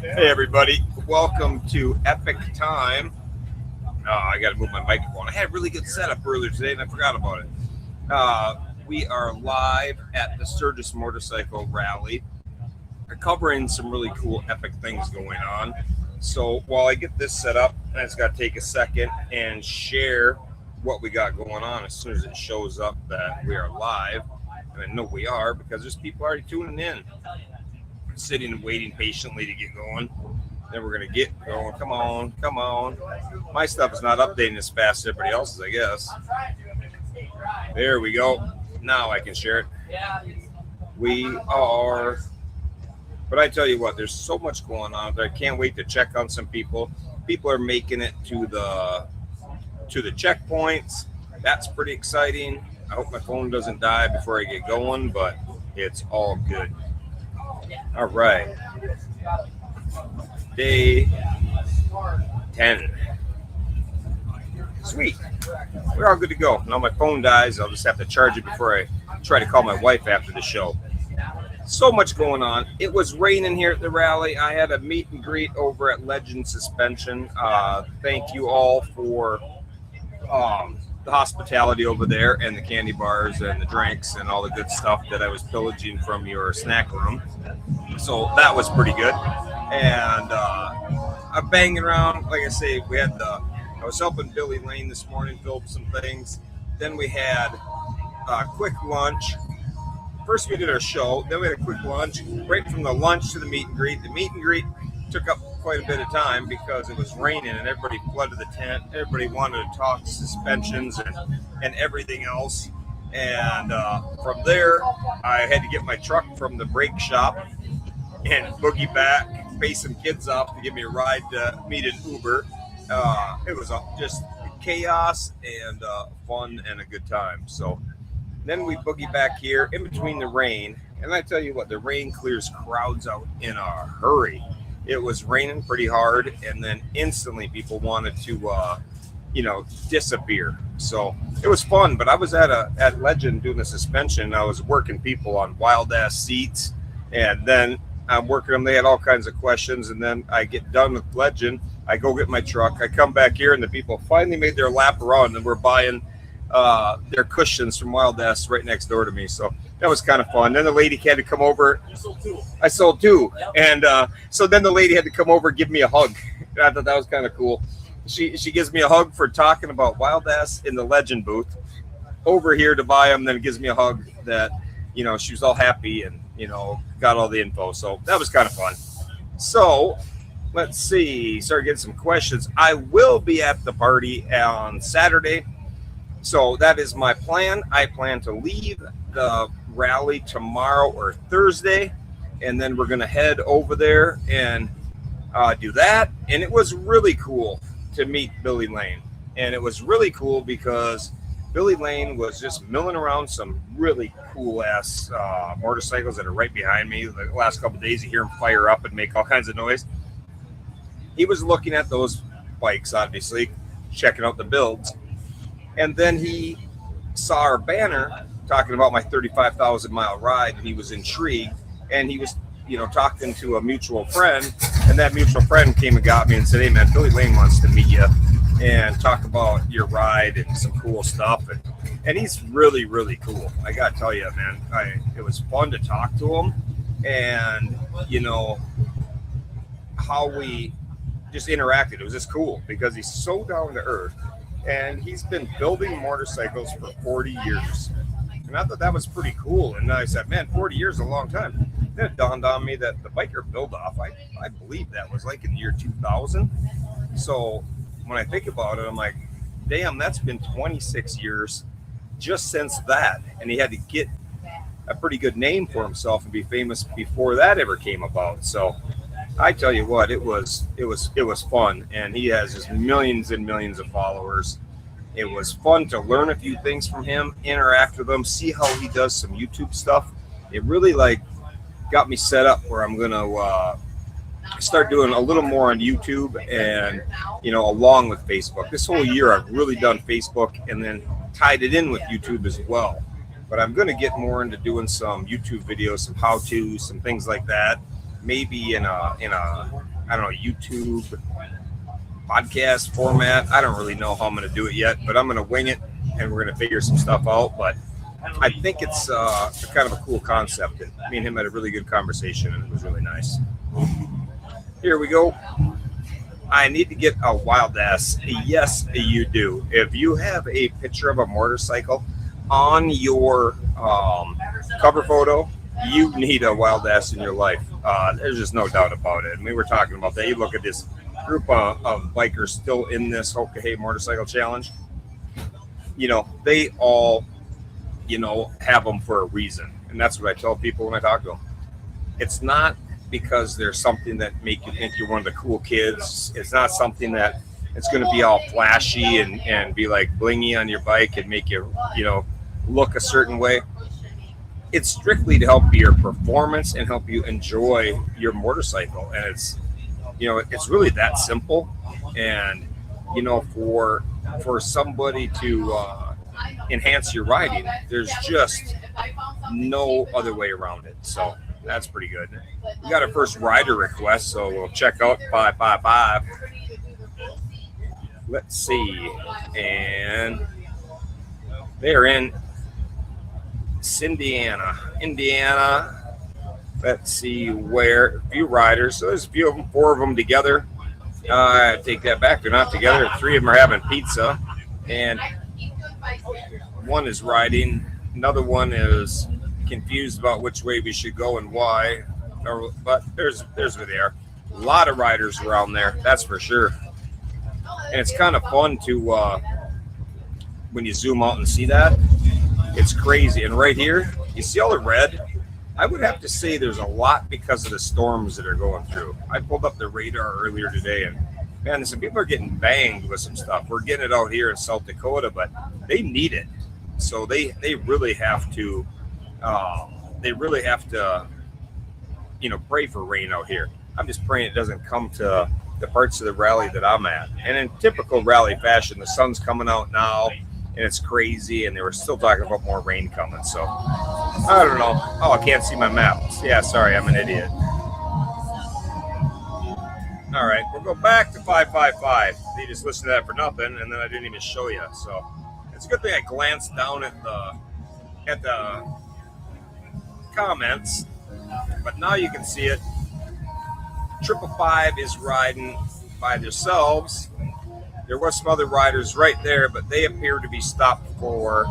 Hey everybody, welcome to Epic Time. I got to move my microphone. I had a really good setup earlier today and I forgot about it. We are live at the Sturgis Motorcycle Rally. We're covering some really cool epic things going on. So while I get this set up, I just got to take a second and share what we got going on as soon as it shows up that we are live. And I know we are because there's people already tuning in, sitting and waiting patiently to get going. Then we're going to get going. Come on. My stuff is not updating as fast as everybody else's, I guess. There we go. Now I can share it. We are, but I tell you what, there's so much going on there. I can't wait to check on some people. People are making it to the checkpoints. That's pretty exciting. I hope my phone doesn't die before I get going, but it's all good. All right. Day 10. Sweet. We're all good to go. Now my phone dies. I'll just have to charge it before I try to call my wife after the show. So much going on. It was raining here at the rally. I had a meet and greet over at Legend Suspension. Thank you all for the hospitality over there and the candy bars and the drinks and all the good stuff that I was pillaging from your snack room. So that was pretty good. And I'm banging around. Like I say, I was helping Billy Lane this morning film some things. Then we had a quick lunch. First we did our show. Then we had a quick lunch. Right from the lunch to the meet and greet. The meet and greet took up quite a bit of time because it was raining and everybody flooded the tent. Everybody wanted to talk suspensions and everything else. And from there, I had to get my truck from the brake shop and boogie back, pay some kids up to give me a ride to meet an Uber. It was just chaos and fun and a good time. So then we boogie back here in between the rain. And I tell you what, the rain clears crowds out in a hurry. It was raining pretty hard, and then instantly people wanted to, disappear. So it was fun. But I was at Legend doing a suspension. I was working people on wild ass seats, and then I'm working them. They had all kinds of questions, and then I get done with Legend. I go get my truck. I come back here, and the people finally made their lap around, and we're buying their cushions from Wild Ass right next door to me. So that was kind of fun. Then the lady had to come over. I sold two. Yep. And so then the lady had to come over and give me a hug. I thought that was kind of cool. She gives me a hug for talking about Wild Ass in the Legend booth over here to buy them. Then it gives me a hug that, she was all happy and, got all the info. So that was kind of fun. So let's see. Started getting some questions. I will be at the party on Saturday. So that is my plan. I plan to leave the rally tomorrow or Thursday, and then we're going to head over there and do that. And it was really cool to meet Billy Lane. And it was really cool because Billy Lane was just milling around some really cool-ass motorcycles that are right behind me. The last couple of days, you hear him fire up and make all kinds of noise. He was looking at those bikes, obviously, checking out the builds. And then he saw our banner talking about my 35,000-mile ride, and he was intrigued. And he was, talking to a mutual friend, and that mutual friend came and got me and said, "Hey, man, Billy Lane wants to meet you and talk about your ride and some cool stuff." And he's really, really cool. I got to tell you, man, it was fun to talk to him. And, how we just interacted. It was just cool because he's so down to earth. And he's been building motorcycles for 40 years. And I thought that was pretty cool. And I said, man, 40 years is a long time. Then it dawned on me that the biker build-off, I believe that was like in the year 2000. So when I think about it, I'm like, damn, that's been 26 years just since that. And he had to get a pretty good name for himself and be famous before that ever came about. So I tell you what, it was fun, and he has just millions and millions of followers. It was fun to learn a few things from him, interact with him, see how he does some YouTube stuff. It really got me set up where I'm gonna start doing a little more on YouTube and along with Facebook. This whole year I've really done Facebook and then tied it in with YouTube as well. But I'm gonna get more into doing some YouTube videos, some how-tos, some things like that. maybe in a I don't know, YouTube podcast format. I don't really know how I'm going to do it yet, but I'm going to wing it and we're going to figure some stuff out. But I think it's kind of a cool concept. And me and him had a really good conversation and it was really nice. Here we go. I need to get a wild ass. Yes, you do. If you have a picture of a motorcycle on your cover photo, you need a wild ass in your life. There's just no doubt about it. And we were talking about that. You look at this group of bikers still in this Hoka Motorcycle Challenge. You know, they all, you know, have them for a reason. And that's what I tell people when I talk to them. It's not because there's something that make you think you're one of the cool kids. It's not something that it's going to be all flashy and be like blingy on your bike and make you, you know, look a certain way. It's strictly to help your performance and help you enjoy your motorcycle. And it's, you know, it's really that simple. And, you know, for somebody to enhance your riding, there's just no other way around it. So that's pretty good. We got our first rider request, so we'll check out 555. Let's see. And they're in Indiana. Let's see where. A few riders. So there's a few of them, 4 of them together. I take that back. They're not together. 3 of them are having pizza. And one is riding. Another one is confused about which way we should go and why. But there's where they are. A lot of riders around there, that's for sure. And it's kind of fun to when you zoom out and see that. It's crazy. And right here, you see all the red? I would have to say there's a lot because of the storms that are going through. I pulled up the radar earlier today, and man, some people are getting banged with some stuff. We're getting it out here in South Dakota, but they need it. So they really have to you know, pray for rain out here. I'm just praying it doesn't come to the parts of the rally that I'm at. And in typical rally fashion, the sun's coming out now and it's crazy, and they were still talking about more rain coming. So I don't know. Oh, I can't see my map. Yeah, sorry, I'm an idiot. All right, we'll go back to 555. You just listened to that for nothing, and then I didn't even show you. So it's a good thing I glanced down at the comments, but now you can see it. 555 is riding by themselves. There was some other riders right there, but they appear to be stopped for.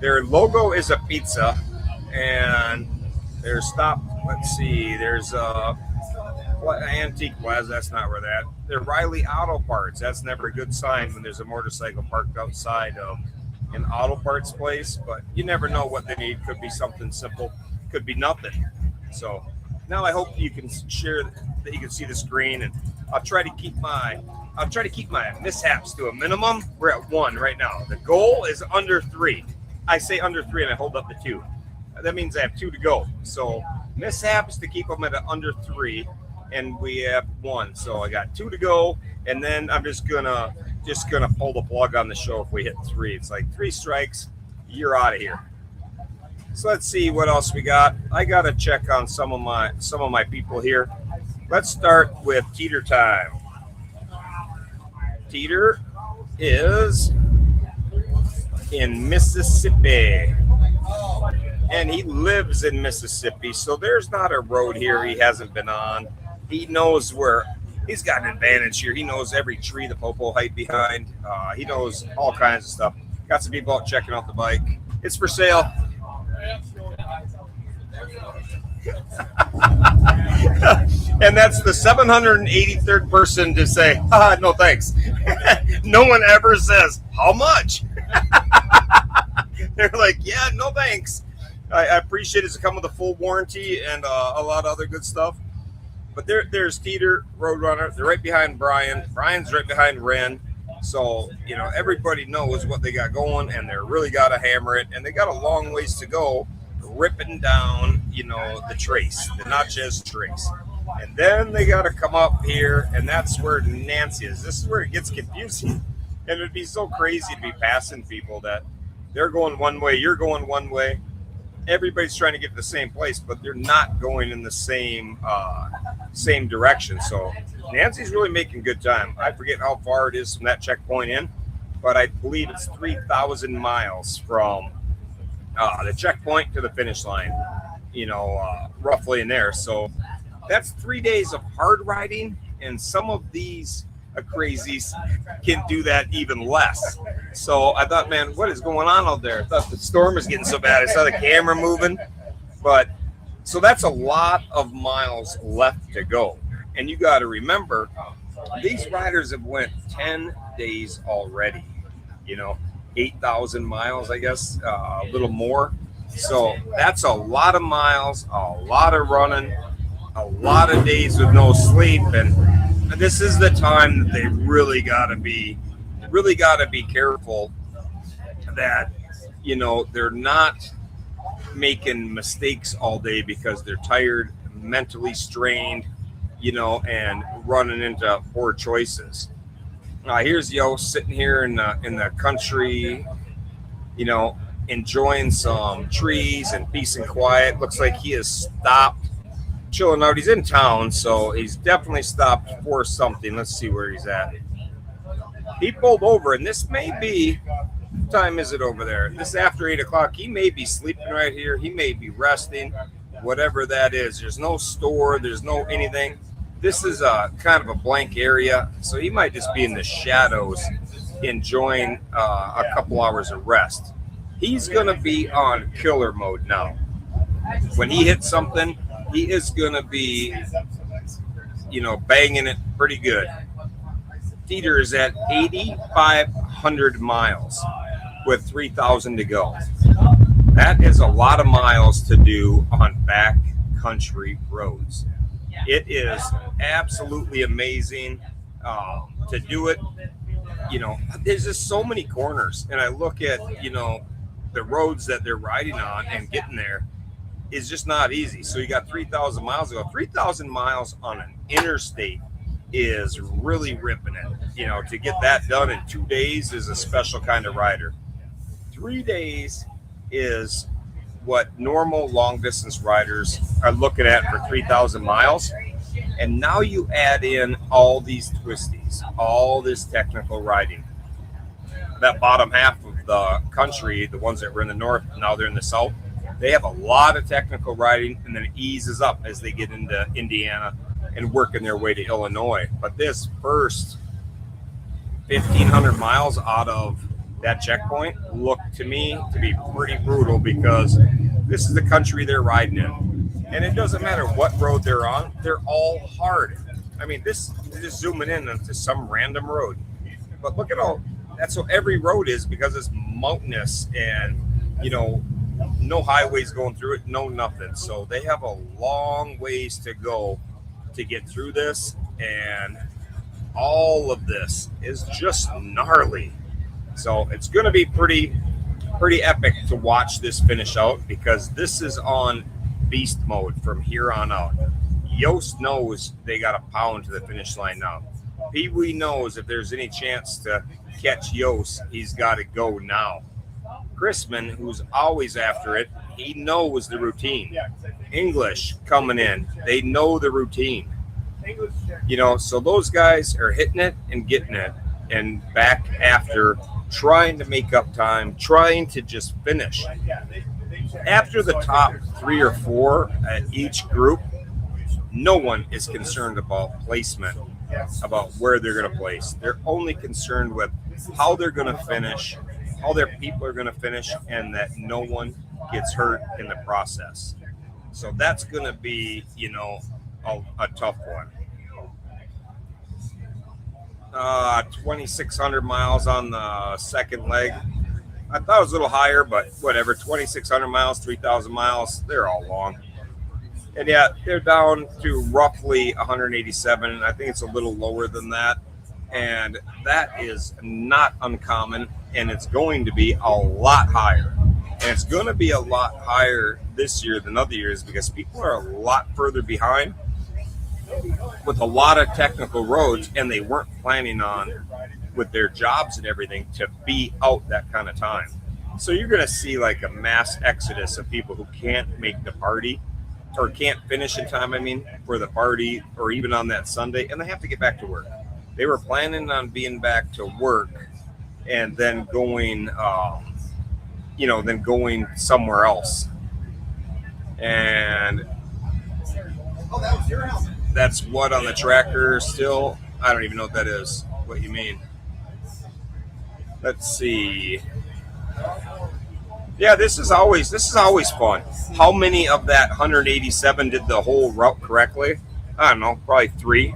Their logo is a pizza, and they're stopped. Let's see. There's Antique Plaza. That's not where that. They're Riley Auto Parts. That's never a good sign when there's a motorcycle parked outside of an auto parts place. But you never know what they need. Could be something simple. Could be nothing. So now I hope you can share that you can see the screen, and I'll try to keep my mishaps to a minimum. We're at 1 right now. The goal is under 3. I say under 3 and I hold up the 2. That means I have 2 to go. So mishaps to keep them at under 3, and we have 1. So I got 2 to go, and then I'm just gonna pull the plug on the show if we hit 3. It's like 3 strikes, you're out of here. So let's see what else we got. I gotta check on some of my people here. Let's start with Teeter time. Teeter is in Mississippi, and he lives in Mississippi, so there's not a road here he hasn't been on. He knows where. He's got an advantage here. He knows every tree the popo hide behind. He knows all kinds of stuff. Got some people out checking out the bike. It's for sale. And that's the 783rd person to say, no thanks. No one ever says, how much? They're like, yeah, no thanks. I appreciate it to come with a full warranty and a lot of other good stuff. But there's Teeter, Roadrunner. They're right behind Brian. Brian's right behind Ren. So, you know, everybody knows what they got going, and they really got to hammer it. And they got a long ways to go ripping down, you know, the trace, the Natchez trace. And then they got to come up here, and that's where Nancy is. This is where it gets confusing. And it'd be so crazy to be passing people that they're going one way, you're going one way, everybody's trying to get to the same place, but they're not going in the same direction. So Nancy's really making good time. I forget how far it is from that checkpoint in, but I believe it's 3,000 miles from the checkpoint to the finish line, roughly in there. So that's 3 days of hard riding, and some of these crazies can do that even less. So I thought, man, what is going on out there? I thought the storm was getting so bad. I saw the camera moving, but so that's a lot of miles left to go. And you got to remember, these riders have went 10 days already, 8,000 miles, I guess, a little more. So that's a lot of miles, a lot of running, a lot of days with no sleep. And this is the time that they really got to be careful that, they're not making mistakes all day because they're tired, mentally strained, and running into poor choices. Here's Yost sitting here in the country, enjoying some trees and peace and quiet. Looks like he has stopped chilling out. He's in town, so he's definitely stopped for something. Let's see where he's at. He pulled over, and this may be, what time is it over there? This is after 8 o'clock. He may be sleeping right here. He may be resting, whatever that is. There's no store. There's no anything. This is a kind of a blank area, so he might just be in the shadows enjoying a couple hours of rest. He's going to be on killer mode now. When he hits something, he is going to be, banging it pretty good. Dieter is at 8,500 miles with 3,000 to go. That is a lot of miles to do on back country roads. It is absolutely amazing to do it. There's just so many corners, and I look at, the roads that they're riding on and getting there is just not easy. So you got 3,000 miles to go. 3,000 miles on an interstate is really ripping it. To get that done in 2 days is a special kind of rider. 3 days is what normal long distance riders are looking at for 3,000 miles. And now you add in all these twisties, all this technical riding. That bottom half of the country, the ones that were in the north, now they're in the south, they have a lot of technical riding, and then it eases up as they get into Indiana and working their way to Illinois. But this first 1,500 miles out of that checkpoint looked to me to be pretty brutal, because this is the country they're riding in. And it doesn't matter what road they're on, they're all hard. I mean, this is just zooming in onto some random road. But look at all, that's what every road is, because it's mountainous and, no highways going through it, no nothing. So they have a long ways to go to get through this. And all of this is just gnarly. So it's going to be pretty epic to watch this finish out, because this is on beast mode from here on out. Yost knows they got a pound to the finish line now. Pee Wee knows if there's any chance to catch Yost, he's got to go now. Chrisman, who's always after it, he knows the routine. English coming in, they know the routine. So those guys are hitting it and getting it and back after, trying to make up time, trying to just finish. After the top 3 or 4 at each group, no one is concerned about placement, about where they're going to place. They're only concerned with how they're going to finish, how their people are going to finish, and that no one gets hurt in the process. So that's going to be, a tough one. 2,600 miles on the second leg. I thought it was a little higher, but whatever. 2,600 miles, 3,000 miles, they're all long. And yeah, they're down to roughly 187. I think it's a little lower than that. And that is not uncommon, and it's going to be a lot higher. And it's going to be a lot higher this year than other years, because people are a lot further behind with a lot of technical roads, and they weren't planning on, with their jobs and everything, to be out that kind of time. So you're going to see like a mass exodus of people who can't make the party or can't finish in time, I mean, for the party or even on that Sunday, and they have to get back to work. They were planning on being back to work and then going, then going somewhere else. And that's what on the tracker still. I don't even know what that is. What you mean? Let's see. Yeah, this is always fun. How many of that 187 did the whole route correctly? I don't know, probably 3.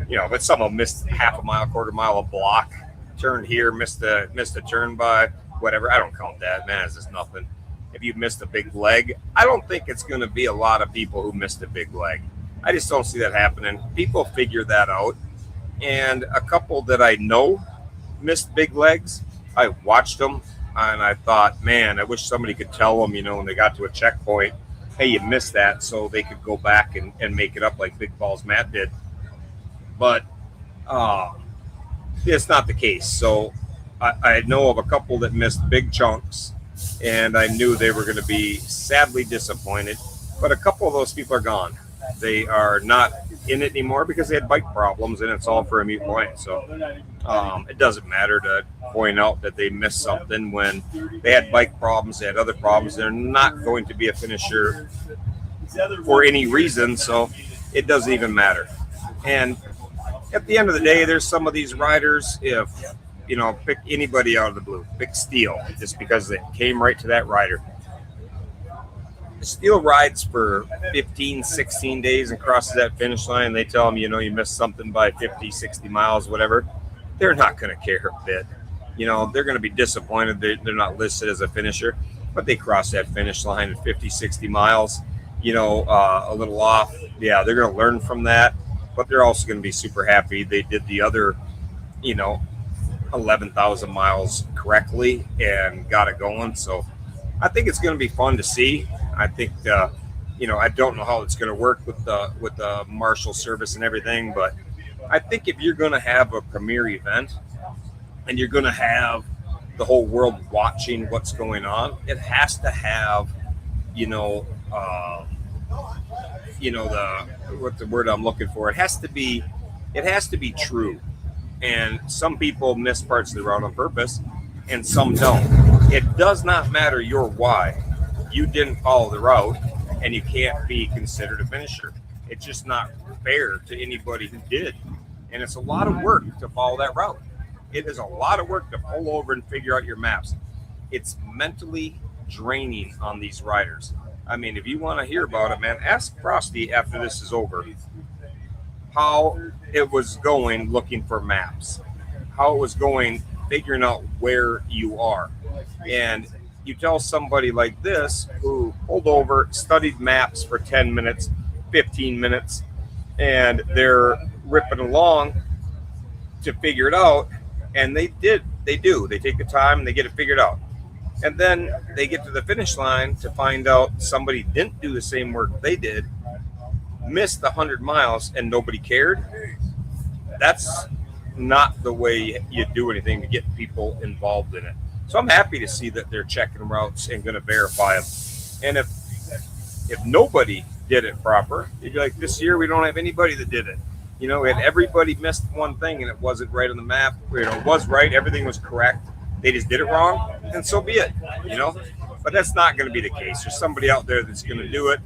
But some of them missed half a mile, quarter mile, a block. Turned here, missed a turn by whatever. I don't count that, man. It's just nothing. If you missed a big leg, I don't think it's going to be a lot of people who missed a big leg. I just don't see that happening. People figure that out. And a couple that I know missed big legs, I watched them and I thought, man, I wish somebody could tell them, when they got to a checkpoint, hey, you missed that, so they could go back and make it up like Big Balls Matt did. But it's not the case. So I know of a couple that missed big chunks, and I knew they were going to be sadly disappointed. But a couple of those people are gone. They are not in it anymore because they had bike problems, and it's all for a mute point. So it doesn't matter to point out that they missed something when they had bike problems, they had other problems. They're not going to be a finisher for any reason, so it doesn't even matter. And at the end of the day, there's some of these riders, if, pick anybody out of the blue, pick Steele, just because it came right to that rider. Steele rides for 15, 16 days and crosses that finish line. They tell him, you missed something by 50, 60 miles, whatever. They're not going to care a bit. They're going to be disappointed they're not listed as a finisher, but they cross that finish line at 50, 60 miles, a little off. Yeah, they're going to learn from that, but they're also going to be super happy they did the other, 11,000 miles correctly and got it going. So I think it's going to be fun to see. I think, I don't know how it's going to work with the Marshal service and everything, but I think if you're going to have a premier event and you're going to have the whole world watching what's going on, it has to have, what's the word I'm looking for? It has to be true. And some people miss parts of the route on purpose and some don't. It does not matter your why. You didn't follow the route and you can't be considered a finisher. It's just not fair to anybody who did. And it's a lot of work to follow that route. It is a lot of work to pull over and figure out your maps. It's mentally draining on these riders. I mean, if you want to hear about it, man, ask Frosty after this is over how it was going looking for maps, how it was going figuring out where you are. And you tell somebody like this who pulled over, studied maps for 10 minutes, 15 minutes, and they're ripping along to figure it out. And they do. They take the time and they get it figured out. And then they get to the finish line to find out somebody didn't do the same work they did, missed the 100 miles, and nobody cared. That's not the way you do anything to get people involved in it. So I'm happy to see that they're checking routes and going to verify them. And if nobody did it proper, you'd be like, this year we don't have anybody that did it. We had everybody missed one thing and it wasn't right on the map. It was right. Everything was correct. They just did it wrong, and so be it, But that's not going to be the case. There's somebody out there that's going to do it.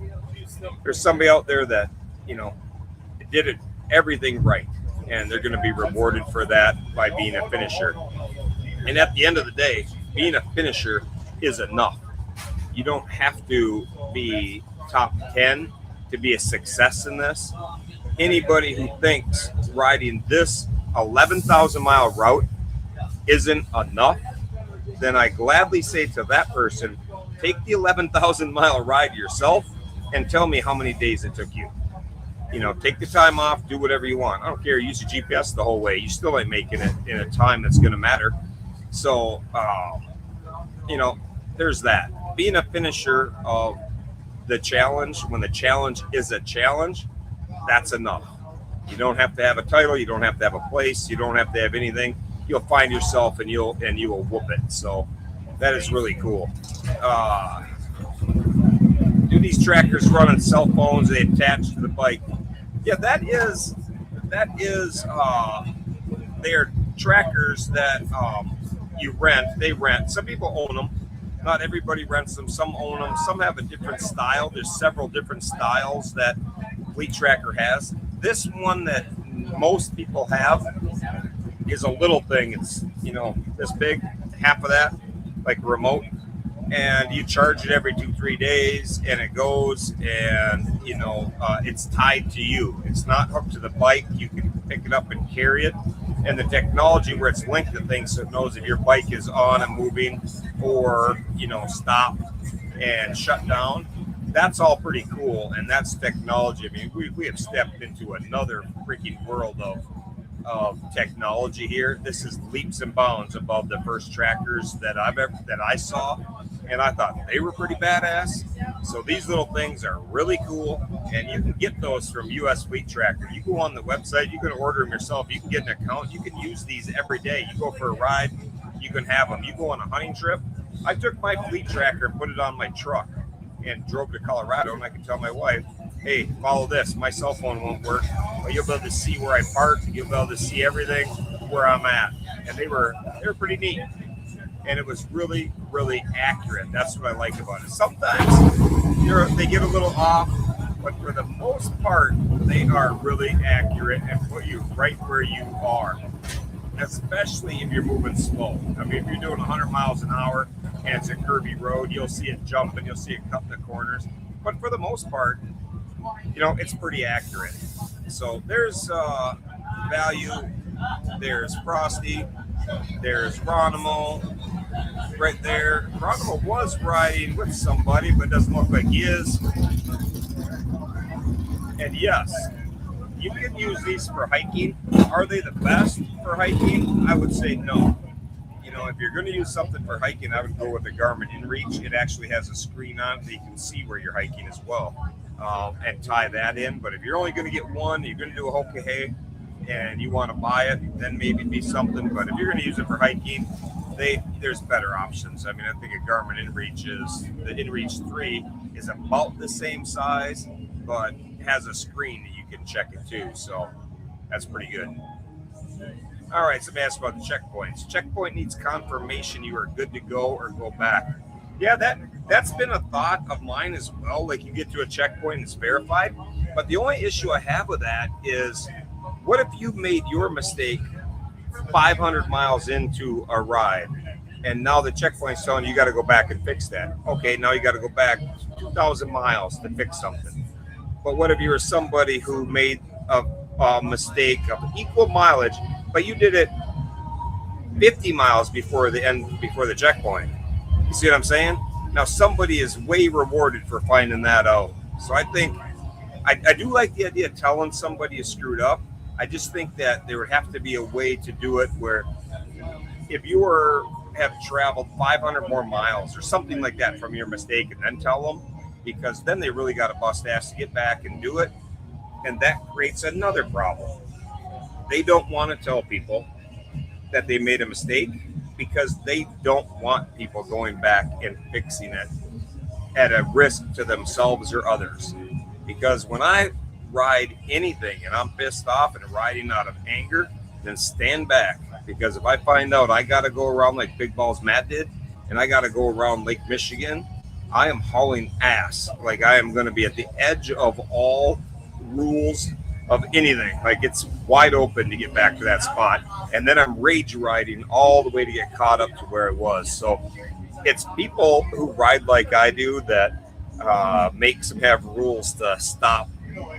There's somebody out there that, did it everything right, and they're going to be rewarded for that by being a finisher. And at the end of the day, being a finisher is enough. You don't have to be top 10 to be a success in this. Anybody who thinks riding this 11,000-mile route isn't enough, then I gladly say to that person, take the 11,000-mile ride yourself and tell me how many days it took you. Take the time off, do whatever you want. I don't care. Use your GPS the whole way. You still ain't making it in a time that's going to matter. So, there's that. Being a finisher of the challenge, when the challenge is a challenge, that's enough. You don't have to have a title. You don't have to have a place. You don't have to have anything. You'll find yourself and you will whoop it. So That is really cool. Do these trackers run on cell phones? They attach to the bike? Yeah, they're trackers that you rent. They rent. Some people own them. Not everybody rents them. Some own them. Some have a different style. There's several different styles that Fleet Tracker has. This one that most people have is a little thing. It's, this big, half of that, like a remote. And you charge it every 2-3 days, and it goes, and it's tied to you. It's not hooked to the bike. You can pick it up and carry it. And the technology where it's linked to things, so it knows if your bike is on and moving, or stopped and shut down. That's all pretty cool, and that's technology. I mean, we have stepped into another freaking world of technology here. This is leaps and bounds above the first trackers that I saw, and I thought they were pretty badass. So these little things are really cool, and you can get those from US Fleet Tracker. You go on the website, you can order them yourself. You can get an account. You can use these every day. You go for a ride, you can have them. You go on a hunting trip. I took my Fleet Tracker and put it on my truck and drove to Colorado, and I could tell my wife, hey, follow this. My cell phone won't work, but you'll be able to see where I parked. You'll be able to see everything where I'm at. And they were pretty neat. And it was really, really accurate. That's what I like about it. Sometimes they get a little off, but for the most part, they are really accurate and put you right where you are, especially if you're moving slow. I mean, if you're doing 100 miles an hour and it's a curvy road, you'll see it jump and you'll see it cut the corners. But for the most part, it's pretty accurate. So there's Value, there's Frosty, there's Ronimo right there. Ronimo was riding with somebody, but it doesn't look like he is. And yes, you can use these for hiking. Are they the best for hiking? I would say no. If you're going to use something for hiking, I would go with the Garmin InReach. It actually has a screen on it that you can see where you're hiking as well, and tie that in. But if you're only going to get one, you're going to do a Hoka and you want to buy it, then maybe it'd be something. But if you're going to use it for hiking, there's better options. I mean, I think a Garmin the InReach 3 is about the same size, but has a screen that you can check it too. So that's pretty good. All right, somebody asked about the checkpoints. Checkpoint needs confirmation you are good to go or go back. Yeah, that's been a thought of mine as well. Like, you get to a checkpoint and it's verified. But the only issue I have with that is, what if you made your mistake 500 miles into a ride, and now the checkpoint's telling you got to go back and fix that? Okay, now you got to go back 2,000 miles to fix something. But what if you were somebody who made a mistake of equal mileage, but you did it 50 miles before the checkpoint? You see what I'm saying? Now somebody is way rewarded for finding that out. So I think I do like the idea of telling somebody you screwed up. I just think that there would have to be a way to do it where if you have traveled 500 more miles or something like that from your mistake, and then tell them, because then they really got to bust ass to get back and do it. And that creates another problem. They don't want to tell people that they made a mistake because they don't want people going back and fixing it at a risk to themselves or others. Because when I ride anything and I'm pissed off and riding out of anger, then stand back. Because if I find out I got to go around like Big Balls Matt did, and I got to go around Lake Michigan, I am hauling ass. Like, I am going to be at the edge of all rules of anything. Like, it's wide open to get back to that spot, and then I'm rage riding all the way to get caught up to where I was. So it's people who ride like I do that makes them have rules to stop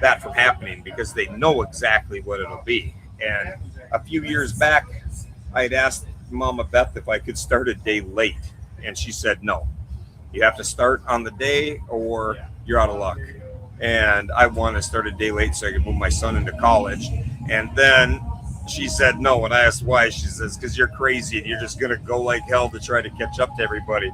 that from happening, because they know exactly what it'll be. And a few years back, I had asked Mama Beth if I could start a day late, and she said no. You have to start on the day or you're out of luck. And I want to start a day late so I can move my son into college. And then she said no. And I asked why. She says, because you're crazy and you're just going to go like hell to try to catch up to everybody.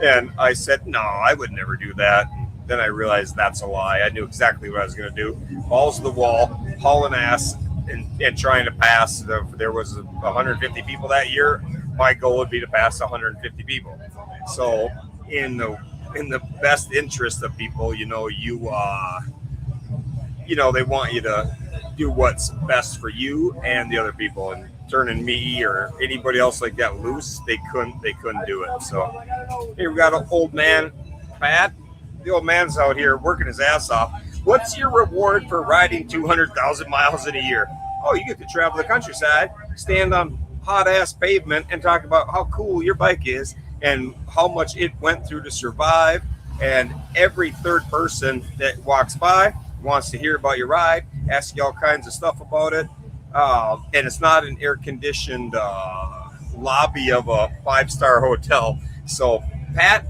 And I said, no, I would never do that. And then I realized that's a lie. I knew exactly what I was going to do. Balls to the wall, hauling ass, and trying to pass. There was 150 people that year. my goal would be to pass 150 people. So in the best interest of people, you know, they want you to do what's best for you and the other people, and turning me or anybody else like that loose, they couldn't do it. So here we got an old man, Pat. The old man's out here working his ass off. What's your reward for riding 200,000 miles in a year? Oh, you get to travel the countryside, stand on hot ass pavement and talk about how cool your bike is and how much it went through to survive. And every third person that walks by wants to hear about your ride, ask you all kinds of stuff about it. And it's not an air-conditioned lobby of a 5-star hotel. So, Pat,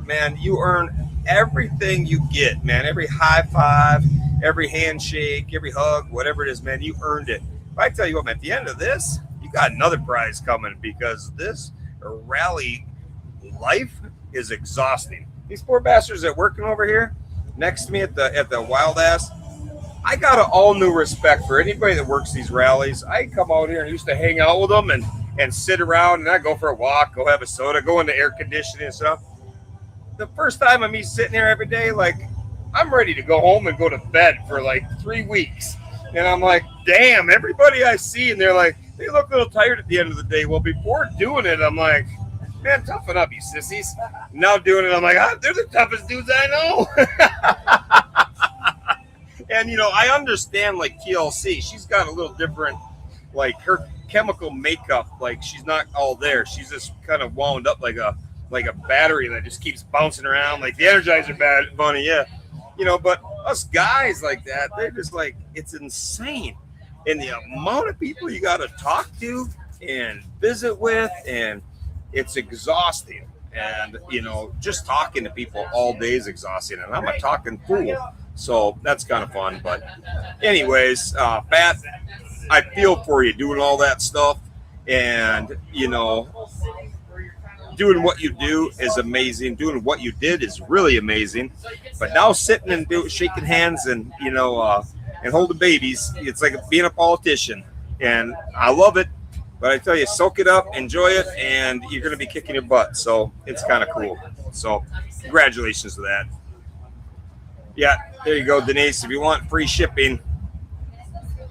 man, you earn everything you get, man. Every high five, every handshake, every hug, whatever it is, man, you earned it. But I tell you what, man, at the end of this, you got another prize coming, because this rally life is exhausting. These poor bastards that working over here next to me at the Wild Ass, I got an all new respect for anybody that works these rallies. I come out here and used to hang out with them and sit around, and I go for a walk, go have a soda, go into air conditioning and stuff. The first time of me sitting here every day, like, I'm ready to go home and go to bed for like 3 weeks. And I'm like, damn, everybody I see, and they're like, they look a little tired at the end of the day. Well, before doing it, I'm like, man, toughen up, you sissies. Now doing it, I'm like, they're the toughest dudes I know. And, you know, I understand, like, TLC. She's got a little different, like, her chemical makeup, like, she's not all there. She's just kind of wound up like a battery that just keeps bouncing around, like the Energizer bunny, yeah. You know, but us guys like that, they're just like, it's insane. And the amount of people you got to talk to and visit with, and it's exhausting. And, you know, just talking to people all day is exhausting. And I'm a talking fool. So that's kind of fun. But anyways, Pat, I feel for you doing all that stuff. And, you know, doing what you do is amazing. Doing what you did is really amazing. But now sitting and shaking hands and, you know, and holding babies, it's like being a politician. And I love it. But I tell you, soak it up, enjoy it, and you're going to be kicking your butt. So it's kind of cool. So congratulations to that. Yeah, there you go, Denise. If you want free shipping,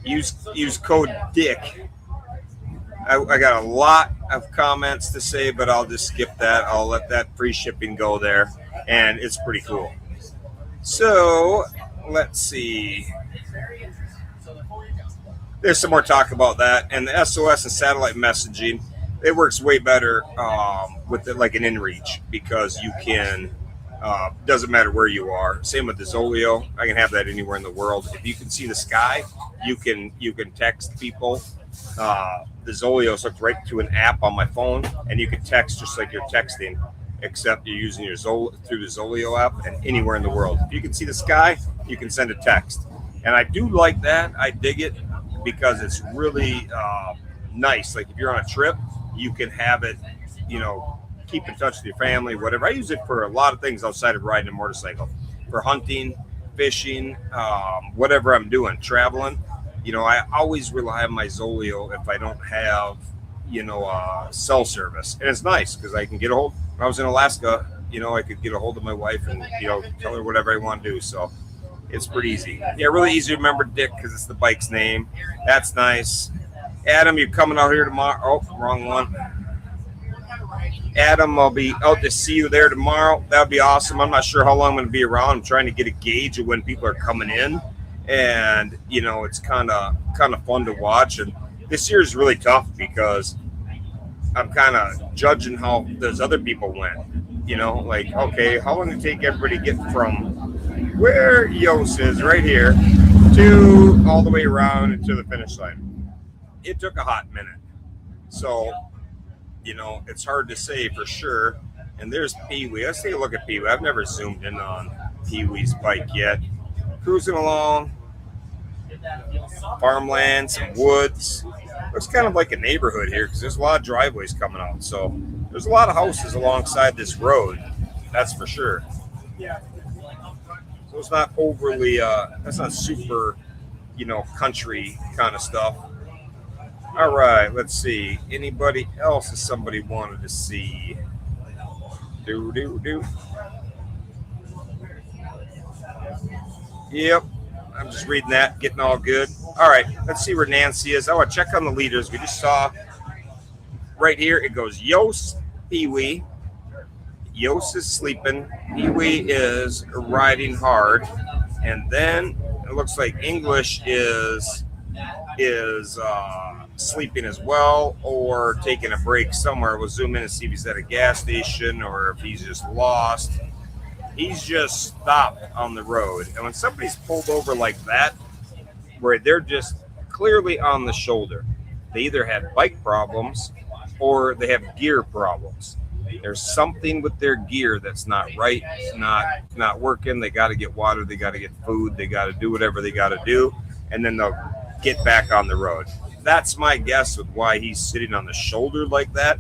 use code DICK. I got a lot of comments to say, but I'll just skip that. I'll let that free shipping go there, and it's pretty cool. So let's see. There's some more talk about that, and the SOS and satellite messaging. It works way better with it, like an inReach, because you can. Doesn't matter where you are. Same with the Zoleo. I can have that anywhere in the world. If you can see the sky, you can text people. The Zoleo hooked right to an app on my phone, and you can text just like you're texting, except you're using your through the Zoleo app, and anywhere in the world. If you can see the sky, you can send a text. And I do like that. I dig it because it's really nice. Like if you're on a trip, you can have it, you know, keep in touch with your family, whatever. I use it for a lot of things outside of riding a motorcycle, for hunting, fishing, whatever I'm doing, traveling. You know, I always rely on my Zoleo if I don't have, you know, cell service. And it's nice because I can get a hold. When I was in Alaska, you know, I could get a hold of my wife and, you know, tell her whatever I want to do. So it's pretty easy. Yeah, really easy to remember Dick because it's the bike's name. That's nice. Adam, you're coming out here tomorrow. Oh, wrong one. Adam, I'll be out to see you there tomorrow. That would be awesome. I'm not sure how long I'm going to be around. I'm trying to get a gauge of when people are coming in. And, you know, it's kind of fun to watch. And this year is really tough because I'm kind of judging how those other people went. You know, like, okay, how long did it take everybody to get from where Yos is right here to all the way around to the finish line? It took a hot minute. So, you know, it's hard to say for sure. And there's Pee-wee. Let's take a look at Pee-wee. I've never zoomed in on Pee-wee's bike yet. Cruising along. Farmland, some woods. Looks kind of like a neighborhood here because there's a lot of driveways coming out. So there's a lot of houses alongside this road. That's for sure. So it's not overly, that's not super, you know, country kind of stuff. All right, let's see. Anybody else that somebody wanted to see? Do. Yep. I'm just reading that, getting all good. All right, let's see where Nancy is. I want to check on the leaders. We just saw right here, it goes Yost, Pee-wee. Yost is sleeping. Pee-wee is riding hard. And then it looks like English is sleeping as well, or taking a break somewhere. We'll zoom in and see if he's at a gas station or if he's just lost. He's just stopped on the road. And when somebody's pulled over like that, where they're just clearly on the shoulder, they either had bike problems or they have gear problems. There's something with their gear that's not right, not working. They got to get water, they got to get food, they got to do whatever they got to do, and then they'll get back on the road. That's my guess with why he's sitting on the shoulder like that,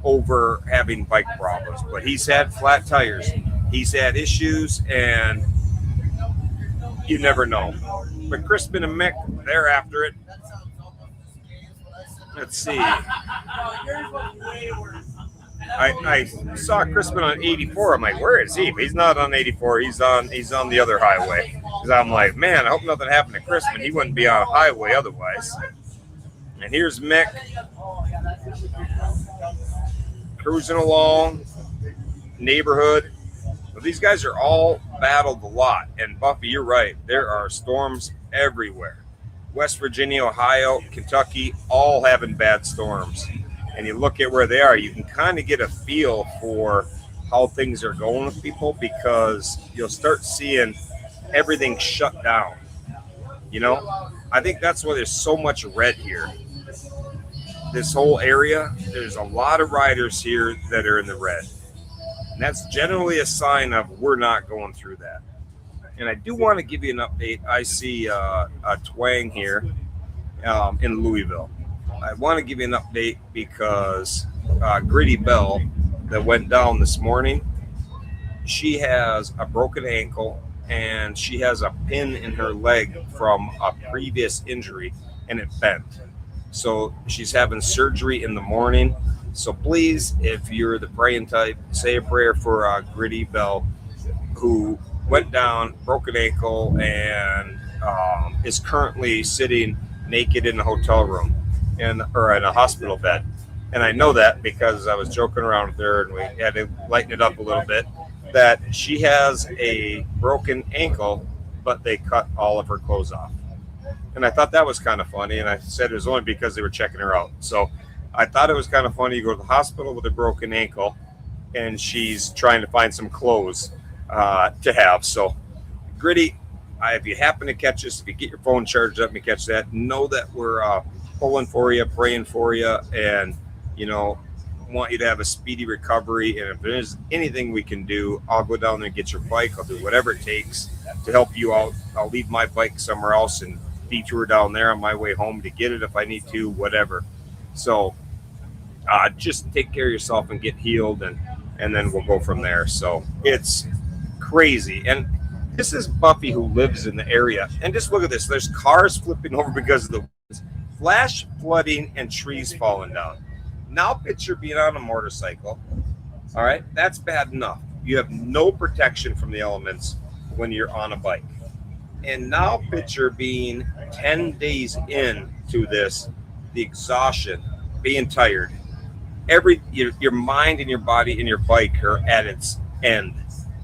over having bike problems. But he's had flat tires, he's had issues, and you never know. But Crispin and Mick, they're after it. Let's see. I saw Crispin on 84. I'm like, where is he? But he's not on 84. He's on the other highway. Because I'm like, man, I hope nothing happened to Crispin. He wouldn't be on a highway otherwise. And here's Mick cruising along, neighborhood. Well, these guys are all battled a lot. And Buffy, you're right. There are storms everywhere. West Virginia, Ohio, Kentucky, all having bad storms. And you look at where they are, you can kind of get a feel for how things are going with people, because you'll start seeing everything shut down. You know, I think that's why there's so much red here. This whole area, there's a lot of riders here that are in the red. And that's generally a sign of we're not going through that. And I do want to give you an update. I see a twang here in Louisville. I want to give you an update because Gritty Bell that went down this morning, she has a broken ankle and she has a pin in her leg from a previous injury, and it bent. So she's having surgery in the morning. So please, if you're the praying type, say a prayer for Gritty Bell, who went down, broken ankle, and is currently sitting naked in a hotel room or in a hospital bed. And I know that because I was joking around with her and we had to lighten it up a little bit, that she has a broken ankle, but they cut all of her clothes off. And I thought that was kind of funny. And I said it was only because they were checking her out. So I thought it was kind of funny. You go to the hospital with a broken ankle and she's trying to find some clothes to have. So Gritty, if you happen to catch us, if you get your phone charged up and you catch that, know that we're pulling for you, praying for you, and want you to have a speedy recovery. And if there's anything we can do, I'll go down there and get your bike. I'll do whatever it takes to help you out. I'll leave my bike somewhere else and detour down there on my way home to get it if I need to, whatever. So just take care of yourself and get healed, and then we'll go from there. So it's crazy. And this is Buffy, who lives in the area. And just look at this. There's cars flipping over because of the winds, flash flooding, and trees falling down. Now picture being on a motorcycle. All right, that's bad enough. You have no protection from the elements when you're on a bike. And now picture being 10 days into this, the exhaustion, being tired. Your mind and your body and your bike are at its end.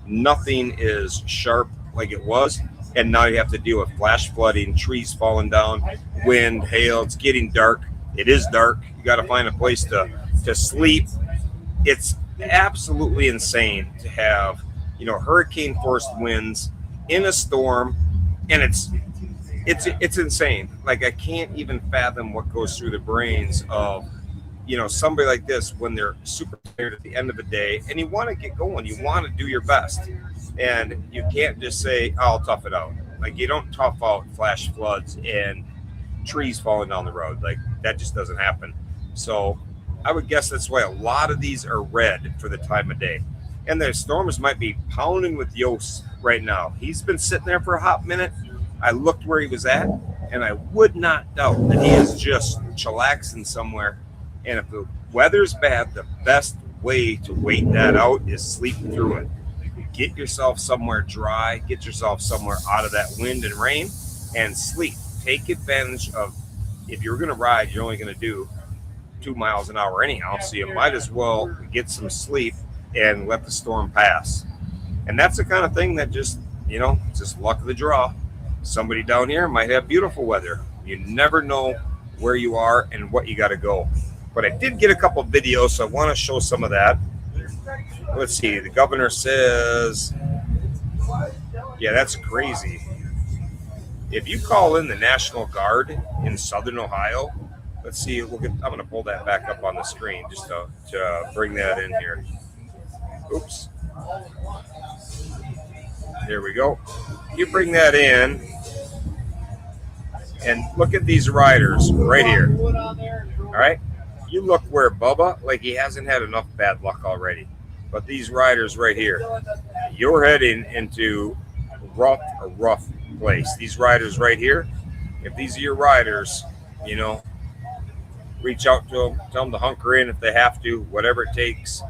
Nothing is sharp like it was. And now you have to deal with flash flooding, trees falling down, wind, hail. It's getting dark. It is dark. You got to find a place to sleep. It's absolutely insane to have, hurricane force winds in a storm, and it's insane. Like, I can't even fathom what goes through the brains of, somebody like this when they're super tired at the end of the day, and you want to get going. You want to do your best, and you can't just say, "I'll tough it out." Like, you don't tough out flash floods and trees falling down the road. Like, that just doesn't happen. So I would guess that's why a lot of these are red for the time of day. And the storms might be pounding with Yost right now. He's been sitting there for a hot minute. I looked where he was at, and I would not doubt that he is just chillaxing somewhere. And if the weather's bad, the best way to wait that out is sleep through it. Get yourself somewhere dry, get yourself somewhere out of that wind and rain, and sleep. Take advantage of, if you're going to ride, you're only going to do 2 miles an hour anyhow, so you might as well get some sleep and let the storm pass. And that's the kind of thing that just, it's just luck of the draw. Somebody down here might have beautiful weather. You never know where you are and what you got to go. But I did get a couple videos, so I want to show some of that. Let's see. The governor says, yeah, that's crazy. If you call in the National Guard in Southern Ohio, let's see. I'm going to pull that back up on the screen just to bring that in here. Oops. There we go. You bring that in, and look at these riders right here. All right. You look where Bubba, like he hasn't had enough bad luck already. But these riders right here, you're heading into a rough place. These riders right here, if these are your riders, reach out to them, tell them to hunker in if they have to, whatever it takes.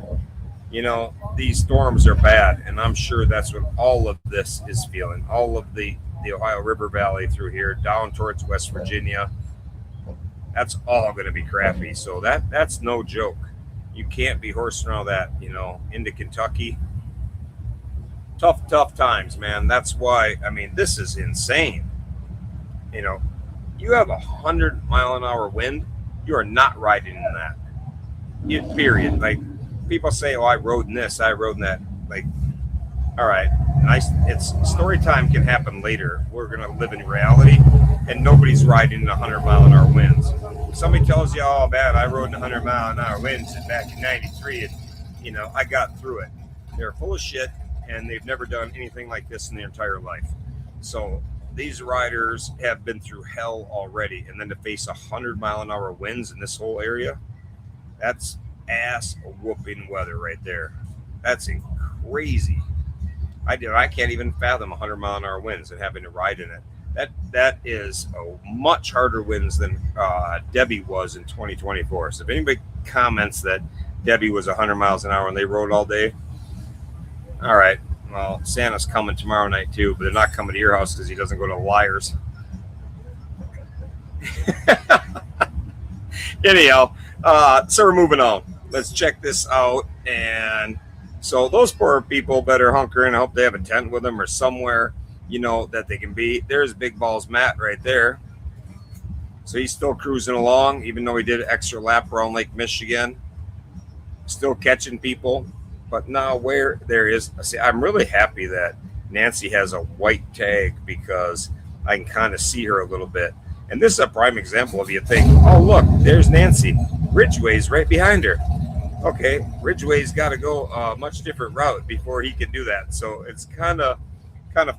These storms are bad, and I'm sure that's what all of this is feeling. All of the Ohio River Valley through here, down towards West Virginia, that's all going to be crappy. So that's no joke. You can't be horsing around that, into Kentucky. Tough times, man. That's why, this is insane. You have 100-mile-an-hour wind. You are not riding in that. Period. Like, people say, oh, I rode in this, I rode in that. Like, all right, nice. It's story time can happen later. We're going to live in reality, and nobody's riding in 100-mile-an-hour winds. If somebody tells you, oh, man, I rode in 100-mile-an-hour winds back in 93, and, I got through it. They're full of shit, and they've never done anything like this in their entire life. So these riders have been through hell already, and then to face 100-mile-an-hour winds in this whole area, that's ass-whooping weather right there. That's crazy. I can't even fathom 100-mile-an-hour winds and having to ride in it. That is a much harder winds than Debbie was in 2024. So if anybody comments that Debbie was 100 miles an hour and they rode all day, all right, well, Santa's coming tomorrow night too, but they're not coming to your house because he doesn't go to Liars. Anyhow, so we're moving on. Let's check this out. And so those poor people better hunker in. I hope they have a tent with them or somewhere, that they can be. There's Big Balls Matt right there. So he's still cruising along, even though he did an extra lap around Lake Michigan. Still catching people. But now where there is, see, I'm really happy that Nancy has a white tag because I can kind of see her a little bit. And this is a prime example of you think, oh, look, there's Nancy. Ridgway's right behind her. Okay, Ridgway's got to go a much different route before he can do that. So it's kind of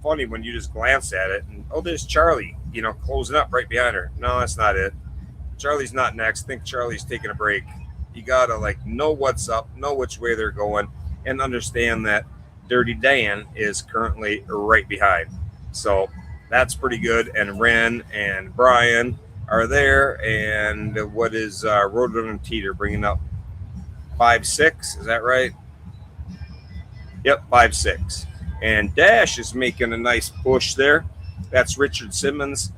funny when you just glance at it and, oh, there's Charlie, closing up right behind her. No, that's not it. Charlie's not next. Think Charlie's taking a break. You got to know what's up, know which way they're going, and understand that Dirty Dan is currently right behind. So that's pretty good. And Ren and Brian are there. And what is Rodon and Teeter bringing up? 5'6", is that right? Yep, 5'6". And Dash is making a nice push there. That's Richard Simmons,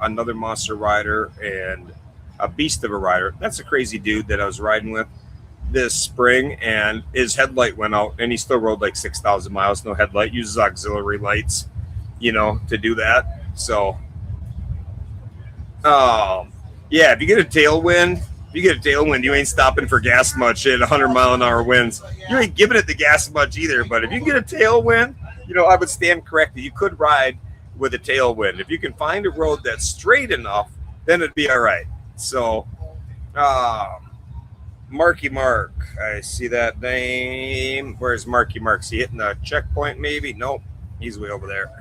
another monster rider and a beast of a rider. That's a crazy dude that I was riding with this spring, and his headlight went out, and he still rode like 6,000 miles, no headlight, uses auxiliary lights, to do that. So, yeah, if you get a tailwind, you ain't stopping for gas much at 100-mile-an-hour winds. You ain't giving it the gas much either. But if you get a tailwind, I would stand corrected. You could ride with a tailwind. If you can find a road that's straight enough, then it'd be all right. So, Marky Mark, I see that name. Where's Marky Mark? Is he hitting the checkpoint maybe? Nope, he's way over there.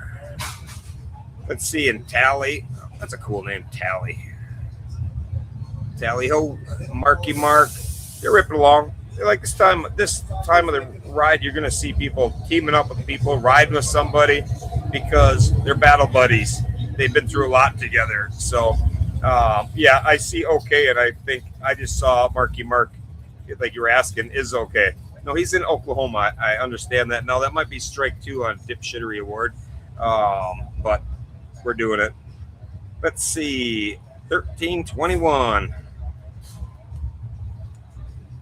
Let's see, and Tally. That's a cool name, Tally. Tally ho, Marky Mark. They're ripping along. They're like this time of the ride, you're going to see people teaming up with people, riding with somebody because they're battle buddies. They've been through a lot together. So Yeah, I see okay, and I think I just saw Marky Mark, like you were asking, is okay. No, he's in Oklahoma. I understand that. Now, that might be strike two on Dipshittery Award, but we're doing it. Let's see. 1321.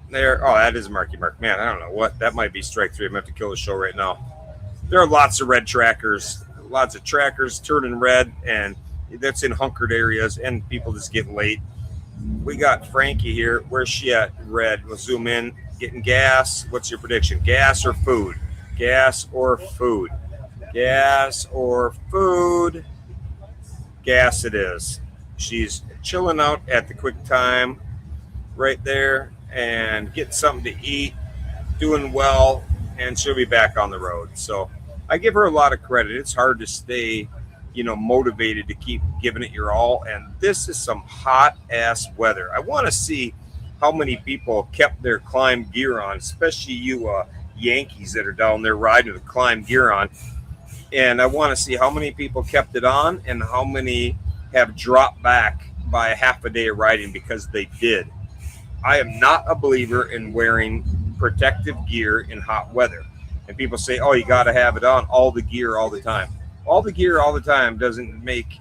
There. Oh, that is Marky Mark. Man, I don't know what. That might be strike three. I'm going to have to kill the show right now. There are lots of red trackers. Lots of trackers turning red, and that's in hunkered areas, and people just get late. We got Frankie here. Where's she at? Red. We'll zoom in. Getting gas. What's your prediction? Gas or food? Gas or food? Gas or food? Gas it is. She's chilling out at the Quick Time right there and getting something to eat, doing well, and she'll be back on the road. So I give her a lot of credit. It's hard to stay, motivated to keep giving it your all. And this is some hot ass weather. I want to see how many people kept their climb gear on, especially you Yankees that are down there riding with climb gear on. And I want to see how many people kept it on and how many have dropped back by a half a day of riding because they did. I am not a believer in wearing protective gear in hot weather. And people say, oh, you got to have it on, all the gear all the time. All the gear all the time doesn't make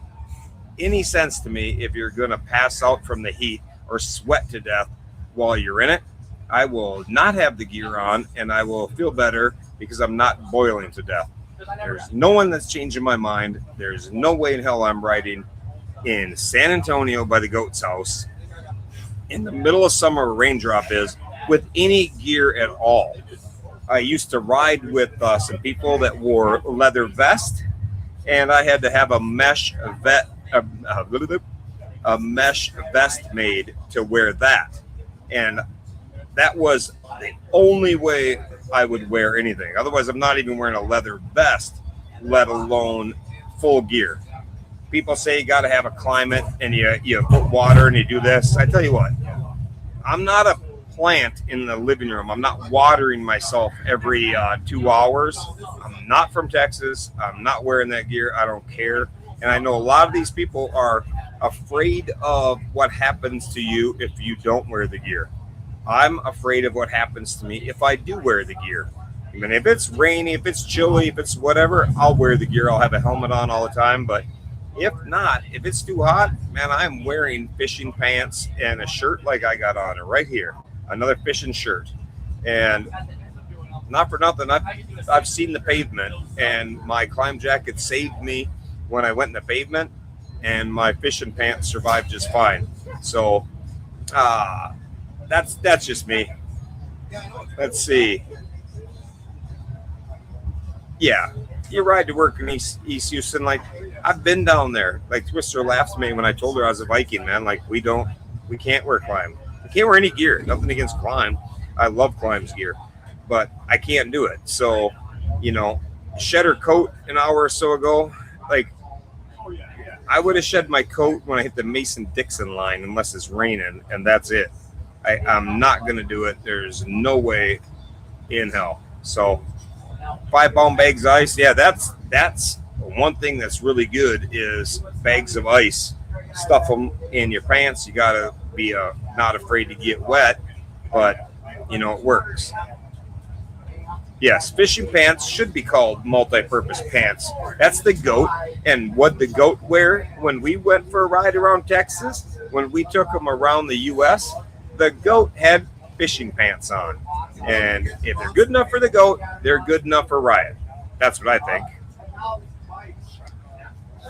any sense to me if you're going to pass out from the heat or sweat to death while you're in it. I will not have the gear on, and I will feel better because I'm not boiling to death. There's no one that's changing my mind. There's no way in hell I'm riding in San Antonio by the Goat's House in the middle of summer where raindrop is with any gear at all. I used to ride with some people that wore leather vest, and I had to have a mesh vest made to wear that. And that was the only way I would wear anything. Otherwise, I'm not even wearing a leather vest, let alone full gear. People say you got to have a climate and you put water and you do this. I tell you what, I'm not a plant in the living room. I'm not watering myself every 2 hours. I'm not from Texas. I'm not wearing that gear. I don't care. And I know a lot of these people are afraid of what happens to you if you don't wear the gear. I'm afraid of what happens to me if I do wear the gear. I mean, if it's rainy, if it's chilly, if it's whatever, I'll wear the gear. I'll have a helmet on all the time. But if not, if it's too hot, man, I'm wearing fishing pants and a shirt like I got on it right here. Another fishing shirt. And not for nothing, I've seen the pavement, and my climb jacket saved me when I went in the pavement, and my fishing pants survived just fine. So that's just me. Let's see. Yeah, you ride to work in East Houston. Like, I've been down there. Like, Twister laughs at me when I told her I was a Viking, man. Like, we can't wear climb. We can't wear any gear. Nothing against climb. I love climb's gear, but I can't do it. So, shed her coat an hour or so ago. Like, I would have shed my coat when I hit the Mason-Dixon line unless it's raining, and that's it. I'm not going to do it. There's no way in hell. So 5-pound bags of ice. Yeah, that's one thing that's really good is bags of ice. Stuff them in your pants. You got to be not afraid to get wet, but, it works. Yes, fishing pants should be called multi-purpose pants. That's the goat. And what the goat wear when we went for a ride around Texas, when we took them around the U.S., the goat had fishing pants on. And if they're good enough for the goat, they're good enough for Riot. That's what I think.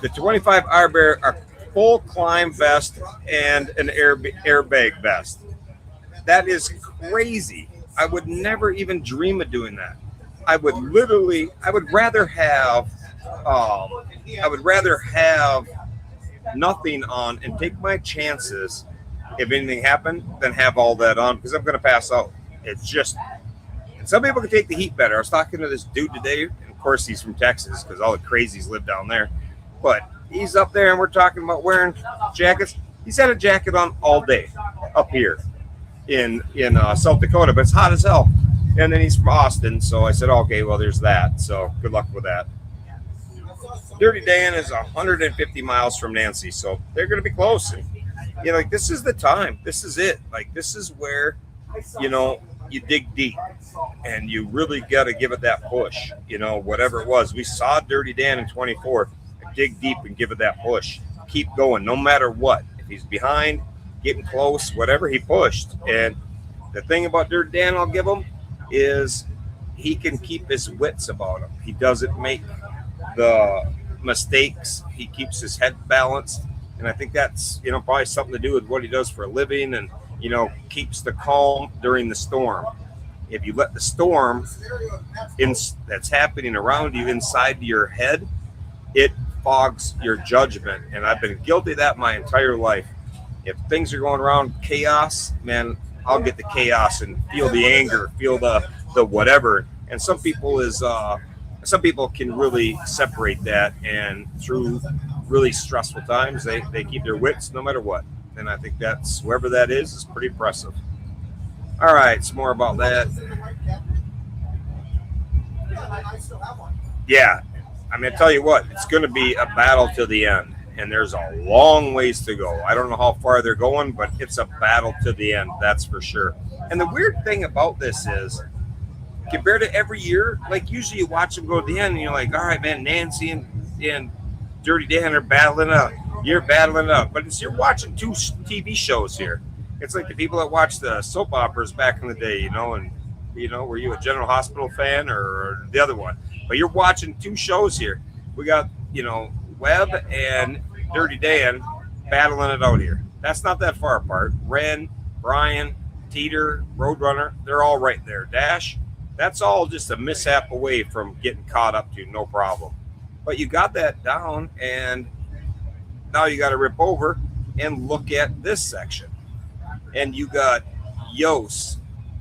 The 25 R-Bear are full climb vest and an airbag vest. That is crazy. I would never even dream of doing that. I would rather have nothing on and take my chances if anything happened than have all that on, because I'm going to pass out. It's just, and some people can take the heat better. I was talking to this dude today, and of course he's from Texas because all the crazies live down there, but he's up there and we're talking about wearing jackets. He's had a jacket on all day up here in South Dakota, but it's hot as hell. And then he's from Austin, so I said, okay, well, there's that. So good luck with that. Dirty Dan is 150 miles from Nancy, so they're going to be close. And like, this is the time. This is it. Like, this is where, you dig deep and you really got to give it that push, whatever it was. We saw Dirty Dan in 24. Dig deep and give it that push. Keep going no matter what. If he's behind, getting close, whatever, he pushed. And the thing about Dirty Dan I'll give him is he can keep his wits about him. He doesn't make the mistakes. He keeps his head balanced. And I think that's, probably something to do with what he does for a living and, keeps the calm during the storm. If you let the storm that's happening around you inside your head, it fogs your judgment. And I've been guilty of that my entire life. If things are going around chaos, man, I'll get the chaos and feel the anger, feel the whatever. And some people can really separate that, and through really stressful times, they keep their wits no matter what. And I think that's, whoever that is pretty impressive. All right, some more about that. Yeah, I'm going to tell you what, it's going to be a battle to the end, and there's a long ways to go. I don't know how far they're going, but it's a battle to the end, that's for sure. And the weird thing about this is, compared to every year, like, usually you watch them go to the end, and you're like, all right, man, Nancy and Dirty Dan are battling up. You're battling up. But you're watching two TV shows here. It's like the people that watched the soap operas back in the day, and, were you a General Hospital fan or the other one? But you're watching two shows here. We got, Webb and Dirty Dan battling it out here. That's not that far apart. Ren, Brian, Teeter, Roadrunner, they're all right there. Dash, that's all just a mishap away from getting caught up to, no problem. But you got that down, and now you got to rip over and look at this section. And you got Yos,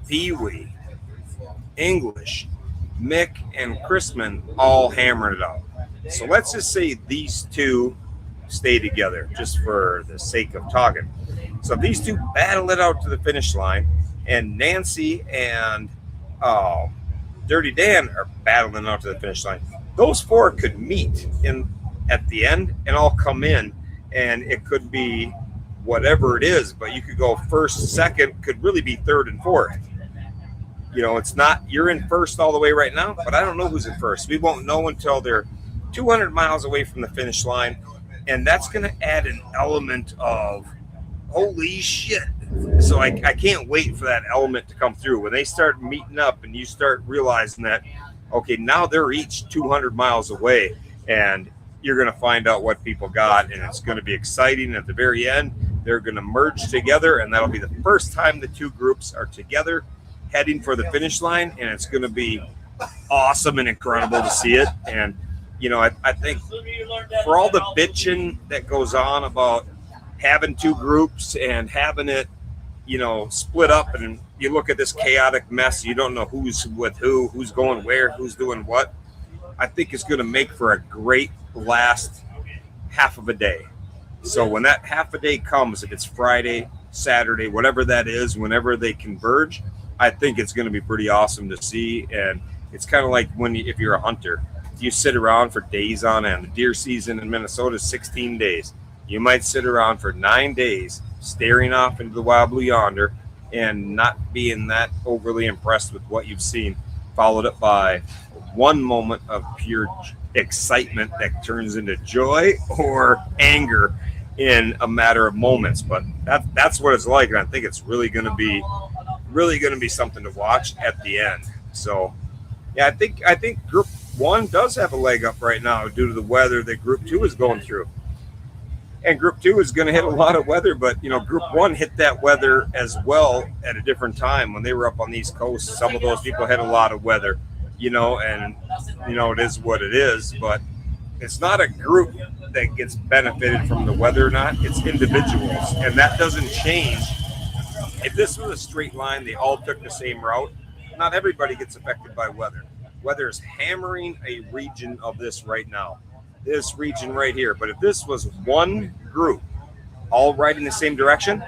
Pee-wee, English, Mick, and Chrisman all hammering it out. So let's just say these two stay together, just for the sake of talking. So if these two battle it out to the finish line, and Nancy and Dirty Dan are battling out to the finish line, those four could meet at the end and all come in, and it could be whatever it is, but you could go first, second, could really be third and fourth. It's not, you're in first all the way right now, but I don't know who's in first. We won't know until they're 200 miles away from the finish line, and that's going to add an element of, holy shit. So I can't wait for that element to come through. When they start meeting up and you start realizing that, okay, now they're each 200 miles away, and you're going to find out what people got, and it's going to be exciting. At the very end, they're going to merge together, and that'll be the first time the two groups are together heading for the finish line, and it's going to be awesome and incredible to see it. And, I think for all the bitching that goes on about having two groups and having it, split up, and you look at this chaotic mess, you don't know who's with who's going where, who's doing what. I think it's going to make for a great last half of a day. So when that half a day comes, if it's Friday, Saturday, whatever that is, whenever they converge, I think it's going to be pretty awesome to see. And it's kind of like if you're a hunter, you sit around for days on end. The deer season in Minnesota is 16 days. You might sit around for 9 days staring off into the wild blue yonder and not being that overly impressed with what you've seen, followed up by one moment of pure excitement that turns into joy or anger in a matter of moments. But that's what it's like, and I think it's really going to be something to watch at the end. So yeah, I think Group 1 does have a leg up right now due to the weather that Group 2 is going through. And Group 2 is going to hit a lot of weather, but, Group 1 hit that weather as well at a different time. When they were up on the East Coast, some of those people had a lot of weather, and, it is what it is. But it's not a group that gets benefited from the weather or not. It's individuals, and that doesn't change. If this was a straight line, they all took the same route, not everybody gets affected by weather. Weather is hammering a region of this right now. This region right here. But if this was one group all riding the same direction,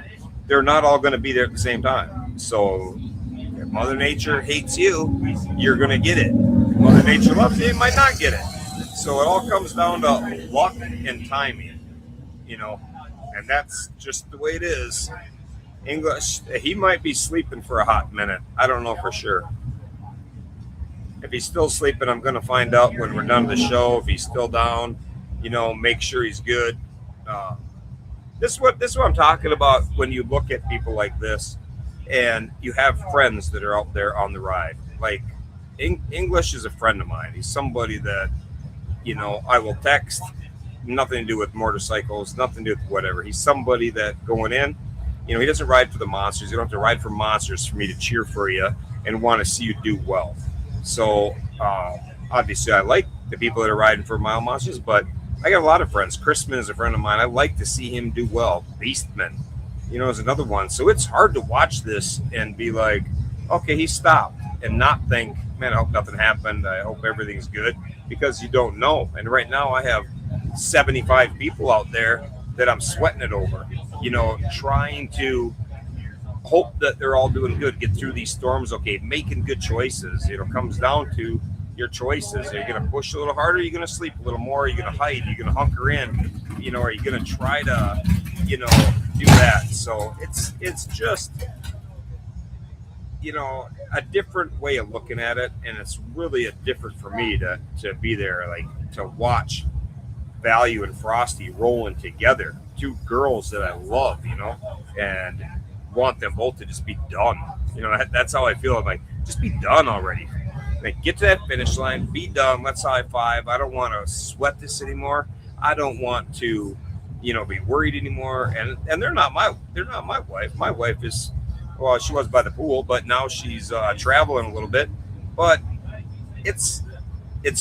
they're not all going to be there at the same time. So if Mother Nature hates you, you're going to get it. If Mother Nature loves you, you might not get it. So it all comes down to luck and timing. and that's just the way it is. English, he might be sleeping for a hot minute. I don't know for sure. If he's still sleeping, I'm going to find out when we're done with the show. If he's still down, make sure he's good. This is what I'm talking about when you look at people like this, and you have friends that are out there on the ride. Like English is a friend of mine. He's somebody that I will text. Nothing to do with motorcycles. Nothing to do with whatever. He's somebody that going in. He doesn't ride for the monsters. You don't have to ride for monsters for me to cheer for you and want to see you do well. So obviously, I like the people that are riding for mile monsters, but I got a lot of friends. Chrisman is a friend of mine. I like to see him do well. Beastman, is another one. So it's hard to watch this and be like, okay, he stopped, and not think, man, I hope nothing happened. I hope everything's good, because you don't know. And right now I have 75 people out there that I'm sweating it over, trying to hope that they're all doing good, get through these storms. Okay, making good choices. Comes down to your choices. Are you going to push a little harder? Are you going to sleep a little more? Are you going to hide? Are you going to hunker in? Are you going to try to, do that? So it's just, a different way of looking at it. And it's really a different for me to be there, like to watch Value and Frosty rolling together, two girls that I love, and want them both to just be done. That's how I feel. I'm like, just be done already. Like, get to that finish line, be done. Let's high five. I don't want to sweat this anymore. I don't want to, be worried anymore. And they're not my wife. My wife is, well, she was by the pool, but now she's traveling a little bit. But it's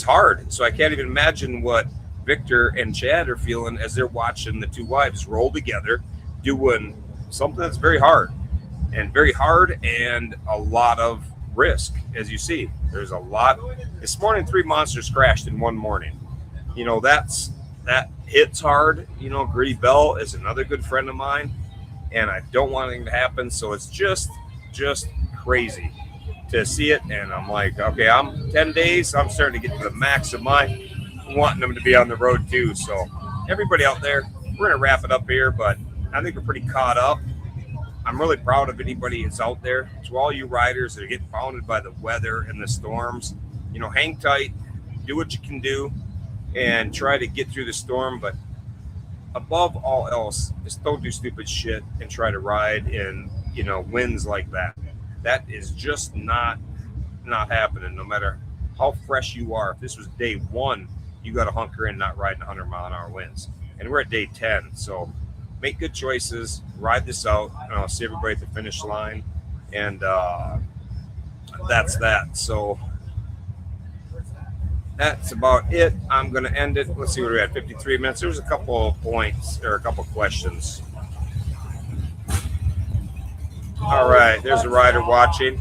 hard. So I can't even imagine what Victor and Chad are feeling as they're watching the two wives roll together, doing something that's very hard and a lot of risk. As you see, there's a lot. This morning, 3 monsters crashed in one morning. That hits hard. Gritty Bell is another good friend of mine, and I don't want anything to happen. So it's just crazy to see it. And I'm like, okay, I'm 10 days. I'm starting to get to the max of my wanting them to be on the road too. So everybody out there, we're going to wrap it up here, but I think we're pretty caught up. I'm really proud of anybody that's out there. To all you riders that are getting pounded by the weather and the storms, hang tight, do what you can do, and try to get through the storm. But above all else, just don't do stupid shit and try to ride in, winds like that. That is just not happening, no matter how fresh you are. If this was day 1, you got to hunker in, not riding 100-mile-an-hour winds. And we're at day 10, so make good choices, ride this out, and I'll see everybody at the finish line. And that's that. So that's about it. I'm going to end it. Let's see what we're at, 53 minutes. There's a couple of points or a couple of questions. All right, there's a rider watching.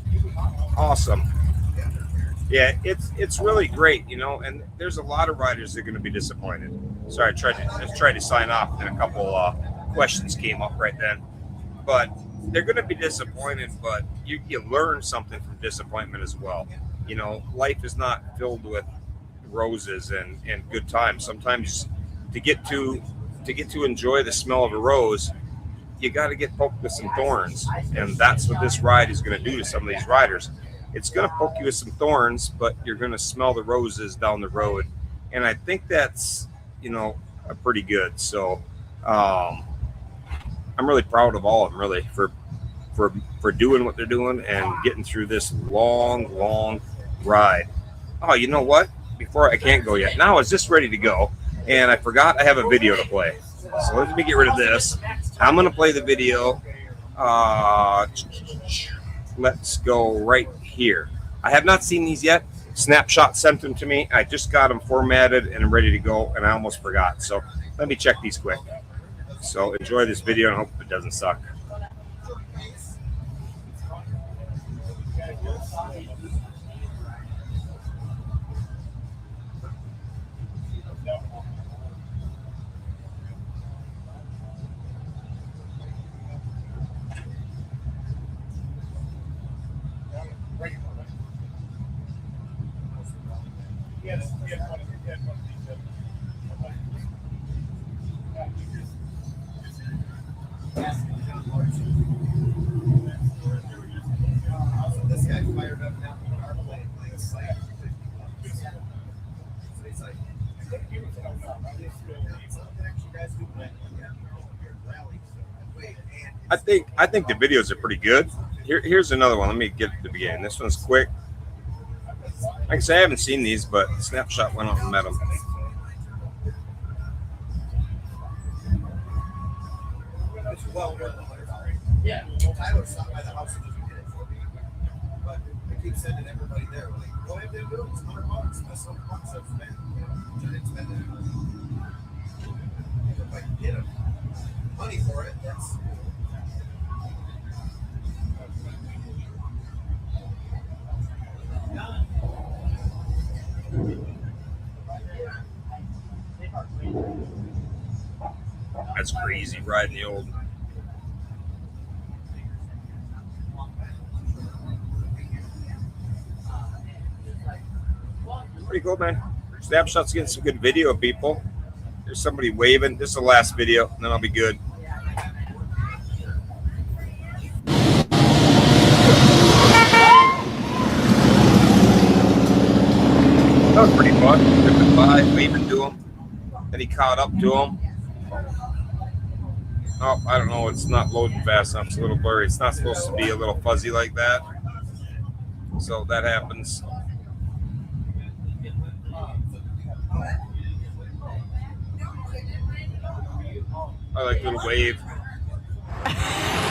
Awesome. Yeah, it's really great, and there's a lot of riders that are going to be disappointed. Sorry, I tried to sign off, and a couple questions came up right then. But they're going to be disappointed, but you learn something from disappointment as well. Life is not filled with roses and good times. Sometimes to get to enjoy the smell of a rose, you got to get poked with some thorns, and that's what this ride is going to do to some of these riders. It's going to poke you with some thorns, but you're going to smell the roses down the road. And I think that's, pretty good. So I'm really proud of all of them, really, for doing what they're doing and getting through this long ride. Oh, you know what? Before I can't go yet. Now it's just ready to go. And I forgot I have a video to play. So let me get rid of this. I'm going to play the video. Let's go right here. I have not seen these yet. Snapshot sent them to me. I just got them formatted and I'm ready to go, and I almost forgot. So let me check these quick. So enjoy this video and hope it doesn't suck. I think the videos are pretty good. Here's another one. Let me get to the beginning. This one's quick. Like I say, I haven't seen these, but Snapshot went out and met them. Yeah. Tyler stopped by the house and just did it for me. But I keep sending everybody there. Like, go ahead and do it. It's $100. That's some bucks I've spent. I didn't spend it. If I can get money for it, that's cool. That's crazy riding the old. Pretty cool, man. Snapshot's getting some good video of people. There's somebody waving. This is the last video, and then I'll be good. That was pretty fun. Dripping by, waving to him. Then he caught up to him. Oh, I don't know. It's not loading fast enough. It's a little blurry. It's not supposed to be a little fuzzy like that. So that happens. I like the little wave.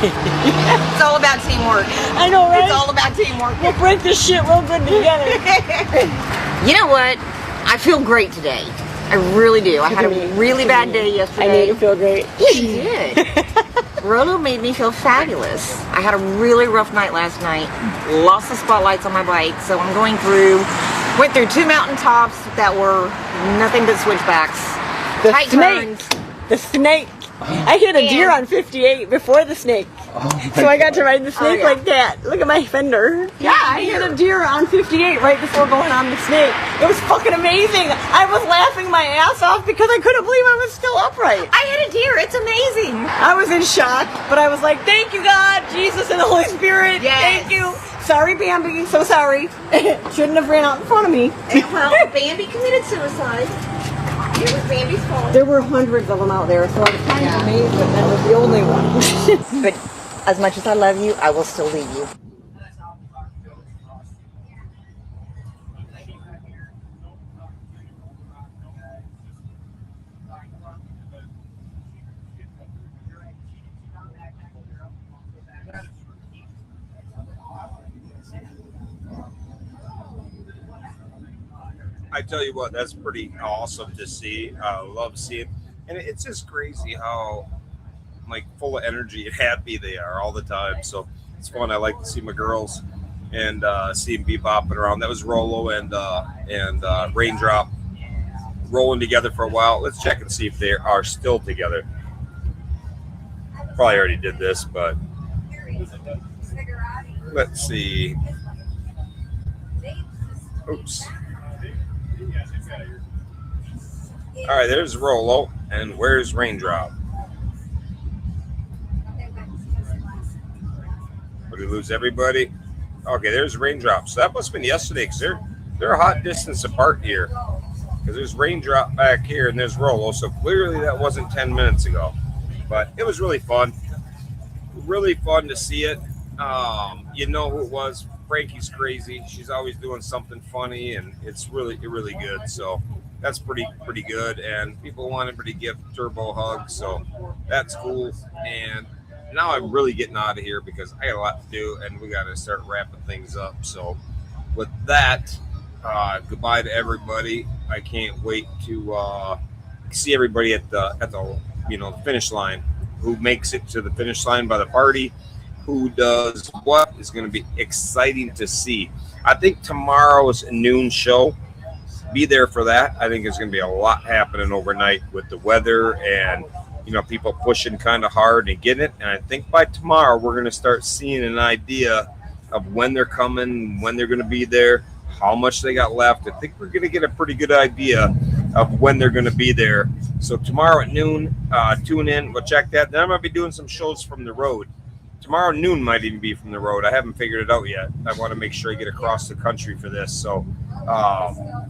It's all about teamwork. I know, right? It's all about teamwork. We'll break this shit real good together. You know what? I feel great today. I really do. I had a really bad day yesterday. I made you feel great. She did. Rolo made me feel fabulous. I had a really rough night last night. Lost the spotlights on my bike, so I'm going through. Went through 2 mountaintops that were nothing but switchbacks. The Tight snake. turns. The snake. I hit a deer on 58 before the snake. So I got to ride the snake like that. Look at my fender. Yeah, I hit a deer on 58 right before going on the snake. It was fucking amazing. I was laughing my ass off because I couldn't believe I was still upright. I hit a deer. It's amazing. I was in shock, but I was like, thank you, God, Jesus, and the Holy Spirit. Yes. Thank you. Sorry, Bambi. So sorry. Shouldn't have ran out in front of me. Well, Bambi committed suicide. It was Bambi's fault. There were hundreds of them out there, so I was kind of amazed that that was the only one. But as much as I love you, I will still leave you. I tell you what, that's pretty awesome to see. I love seeing, and it's just crazy how like full of energy and happy they are all the time. So it's fun. I like to see my girls and see them be bopping around. That was Rolo and Raindrop rolling together for a while. Let's check and see if they are still together. Probably already did this, but let's see. Oops. All right, there's Rolo, and where's Raindrop? Did we lose everybody? Okay, there's Raindrop. So that must have been yesterday, because they're a hot distance apart here. Because there's Raindrop back here, and there's Rolo. So clearly that wasn't 10 minutes ago. But it was really fun. Really fun to see it. You know who it was. Frankie's crazy. She's always doing something funny, and it's really good. So that's pretty good. And people wanted me to give Turbo hugs, so that's cool. And now I'm really getting out of here because I got a lot to do, and we got to start wrapping things up. So with that, goodbye to everybody. I can't wait to see everybody at the finish line. Who makes it to the finish line by the party? Who does what is going to be exciting to see. I think tomorrow's noon show. Be there for that. I think there's going to be a lot happening overnight with the weather and people pushing kind of hard and getting it. And I think by tomorrow we're going to start seeing an idea of when they're coming, when they're going to be there, how much they got left. I think we're going to get a pretty good idea of when they're going to be there. So tomorrow at noon, tune in. We'll check that. Then I'm going to be doing some shows from the road. Tomorrow noon might even be from the road. I haven't figured it out yet. I want to make sure I get across the country for this. So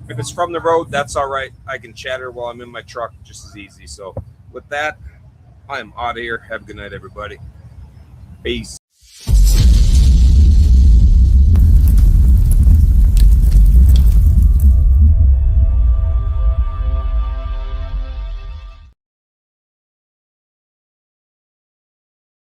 if it's from the road, that's all right. I can chatter while I'm in my truck just as easy. So with that, I'm out of here. Have a good night, everybody. Peace.